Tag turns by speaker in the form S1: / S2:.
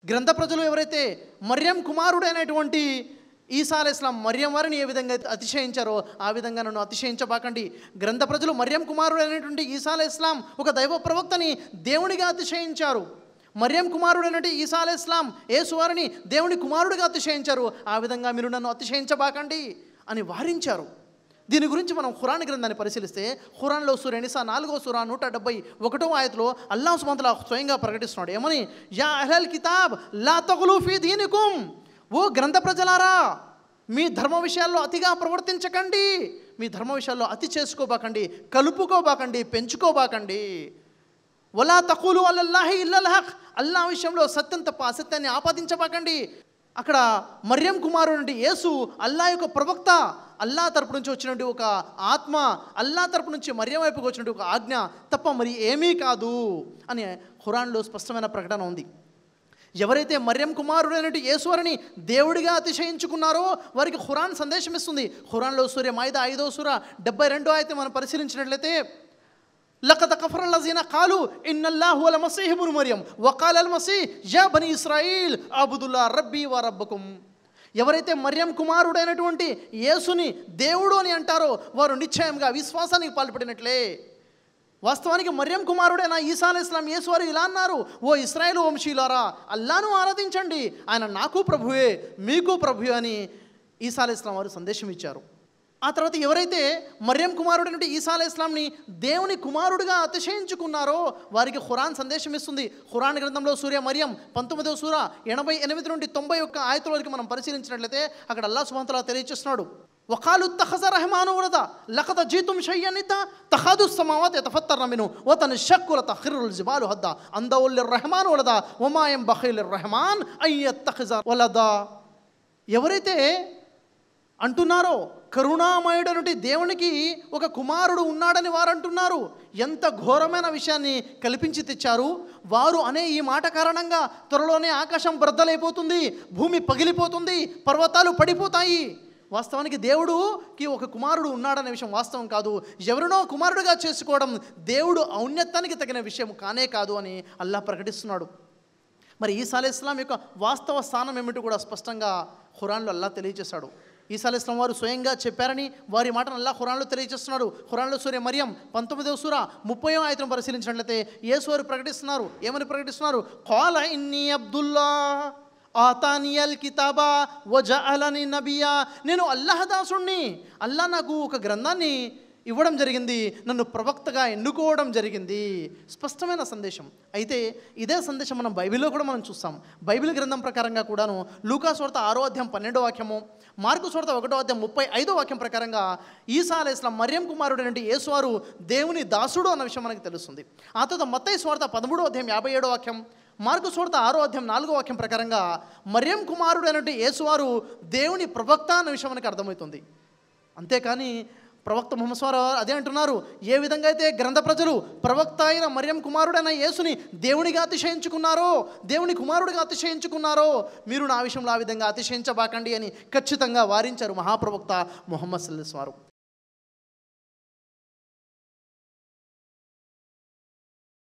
S1: గ్రంథ ప్రజలు ఎవరైతే మర్యం కుమారుడైనటువంటి ఈసా అలైహిస్సలాం మర్యం వారిని ఏ విధంగా అతిశయించారో ఆ విధంగా నన్ను అతిశయించబాకండి. గ్రంథ ప్రజలు మర్యం కుమారుడైనటువంటి ఈసా అలైహిస్సలాం ఒక దైవ ప్రవక్తని దేవునిగా అతిశయించారు. మర్యం కుమారుడైనటువంటి ఈసా అలైహిస్సలాం యేసు వారిని దేవుని కుమారుడిగా అతిశయించారు. ఆ విధంగా మీరు నన్ను అతిశయించబాకండి అని వారించారు. దీని గురించి మనం ఖురాన్ గ్రంథాన్ని పరిశీలిస్తే ఖురాన్లో సూరా నిసా 4వ సూరా 171వ ఆయతలో అల్లాహ్ సుబ్హానహు వ తఆలా స్వయంగా ప్రకటిస్తున్నాడు. ఏమని? యా అహ్లల్ కితాబ్ లా తగ్లు ఫీ దీనికుం, ఓ గ్రంథ ప్రజలారా మీ ధర్మ విషయాల్లో అతిగా ప్రవర్తించకండి, మీ ధర్మ విషయాల్లో అతి చేసుకోబాకండి, కలుపుకోబాకండి, పెంచుకోబాకండి. వలా తఖూలు అలల్లాహి ఇల్లల్ హక్, అల్లా విషయంలో సత్యం తప్ప అసత్యాన్ని ఆపాదించబాకండి. అక్కడ మర్యం కుమారుడు నుండి యేసు అల్లా యొక్క ప్రవక్త, అల్లా తరపు నుంచి వచ్చినటువంటి ఒక ఆత్మ, అల్లా తరపు నుంచి మర్యం వైపుకి వచ్చినటువంటి ఒక ఆజ్ఞ తప్ప మరి ఏమీ కాదు అని ఖురాన్లో స్పష్టమైన ప్రకటన ఉంది. ఎవరైతే మర్యం కుమారుడైనటువంటి యేసు వారిని దేవుడిగా అతిశయించుకున్నారో వారికి ఖురాన్ సందేశం ఇస్తుంది. ఖురాన్లో సూరా మాయిదా 5వ సూరా 72వ ఆయత మనం పరిశీలించినట్లయితే లఖద్ కఫర లజీన ఖాలు ఇన్నల్లాహు వల్ మసీహ్ ఇబ్ను మర్యం వఖాల అల్ మసీహ్ యా బనీ ఇస్రాయిల్ అబుదుల్లా రబ్బీ వ రబ్బకుం. ఎవరైతే మర్యం కుమారుడైనటువంటి యేసుని దేవుడు అని అంటారో వారు నిశ్చయంగా విశ్వాసానికి పాల్పడినట్లే. వాస్తవానికి మర్యం కుమారుడైన ఈసా అలైహిస్సలాం యేసు వారు ఇలా అన్నారు, ఓ ఇశ్రాయేలు వంశీయులారా అల్లాను ఆరాధించండి, ఆయన నాకు ప్రభువే మీకు ప్రభువే అని ఈసా అలైహిస్సలాం వారు సందేశం ఇచ్చారు. ఆ తర్వాత ఎవరైతే మర్యం కుమారుడైనటువంటి ఈసా అలైహిస్సలాంని దేవుని కుమారుడిగా అతిశయించుకున్నారో వారికి ఖురాన్ సందేశం ఇస్తుంది. ఖురాన్ గ్రంథంలో సూర్య మర్యం 19వ సూరా 88 నుండి 91 ఆయతుల వరకు మనం పరిశీలించినట్లయితే అక్కడ అల్లాహ్ సుబ్హానహు వ తఆలా తెలియజేస్తున్నాడు. వఖాలు తఖజ రహమాను వలదా లఖద జీతుం షయ్యన్ ఇతా తఖదు సమావాత్ యతఫత్తర్న మిన్హు వతన్షక్కు లతఖిరుల్ జిబాలు హద్దా అందౌల్ లిర్రహమాన్ వలదా వమా యంబఖి లిర్రహమాన్ అయ్యత్తఖజ వలదా. ఎవరైతే అంటున్నారో కరుణామయుడనుటి దేవునికి ఒక కుమారుడు ఉన్నాడని వారు అంటున్నారు, ఎంత ఘోరమైన విషయాన్ని కల్పించి తెచ్చారు. వారు అనే ఈ మాట కారణంగా త్వరలోనే ఆకాశం బద్దలైపోతుంది, భూమి పగిలిపోతుంది, పర్వతాలు పడిపోతాయి. వాస్తవానికి దేవుడికి ఒక కుమారుడు ఉన్నాడనే విషయం వాస్తవం కాదు. ఎవరినో కుమారుడుగా చేసుకోవడం దేవుడు ఔన్నత్యానికి తగిన విషయం కానే కాదు అని అల్లాహ్ ప్రకటిస్తున్నాడు. మరి ఈసా అలైహిస్సలాం యొక్క వాస్తవ స్థానం ఏమిటో కూడా స్పష్టంగా ఖురాన్లో అల్లాహ్ తెలియజేశాడు. ఈసా అలైహిస్సలాం వారు స్వయంగా చెప్పారని వారి మాటను అల్లాహ్ ఖురాన్లో తెలియజేస్తున్నాడు. ఖురాన్లో సూరా మర్యం 19వ సూరా 30వ ఆయతను పరిశీలించినట్లయితే యేసు వారు ప్రకటిస్తున్నారు. ఏమని ప్రకటిస్తున్నారు? ఖాల ఇన్నీ అబ్దుల్లా ఆతానియల్ కితాబా వజఅలని నబియా, నేను అల్లాహ్ దాసుణ్ణి, అల్లాహ్ నాకు ఒక గ్రంథాన్ని ఇవ్వడం జరిగింది, నన్ను ప్రవక్తగా ఎన్నుకోవడం జరిగింది. స్పష్టమైన సందేశం. అయితే ఇదే సందేశం మనం బైబిల్లో కూడా మనం చూస్తాం. బైబిల్ గ్రంథం ప్రకారంగా కూడాను లూకా సువార్త 6వ అధ్యాయం 12వ వాక్యము, మార్కు సువార్త 1వ అధ్యాయం 35వ వాక్యం ప్రకారంగా ఈసా అలైహిస్సలాం మర్యం కుమారుడు అంటే యేసు వారు దేవుని దాసుడు అన్న విషయం మనకు తెలుస్తుంది. ఆ తర్వాత మత్తయి సువార్త 13వ అధ్యాయం 57వ వాక్యం, మార్కు సువార్త 6వ అధ్యాయం 4వ వాక్యం ప్రకారంగా మర్యం కుమారుడు అంటే యేసు వారు దేవుని ప్రవక్త అన్న విషయం మనకు అర్థమవుతుంది. అంతేకాని ప్రవక్త ముహమ్మద్ వారు అదే అంటున్నారు, ఏ విధంగా అయితే గ్రంథ ప్రజలు ప్రవక్త అయిన మర్యం కుమారుడైన యేసుని దేవునిగా అతిశయించుకున్నారో, దేవుని కుమారుడిగా అతిశయించుకున్నారో, మీరు నా విషయంలో ఆ విధంగా అతిశయించబాకండి అని ఖచ్చితంగా వారించారు మహాప్రవక్త ముహమ్మద్ సల్లల్లాహు అలైహి వసల్లం వారు.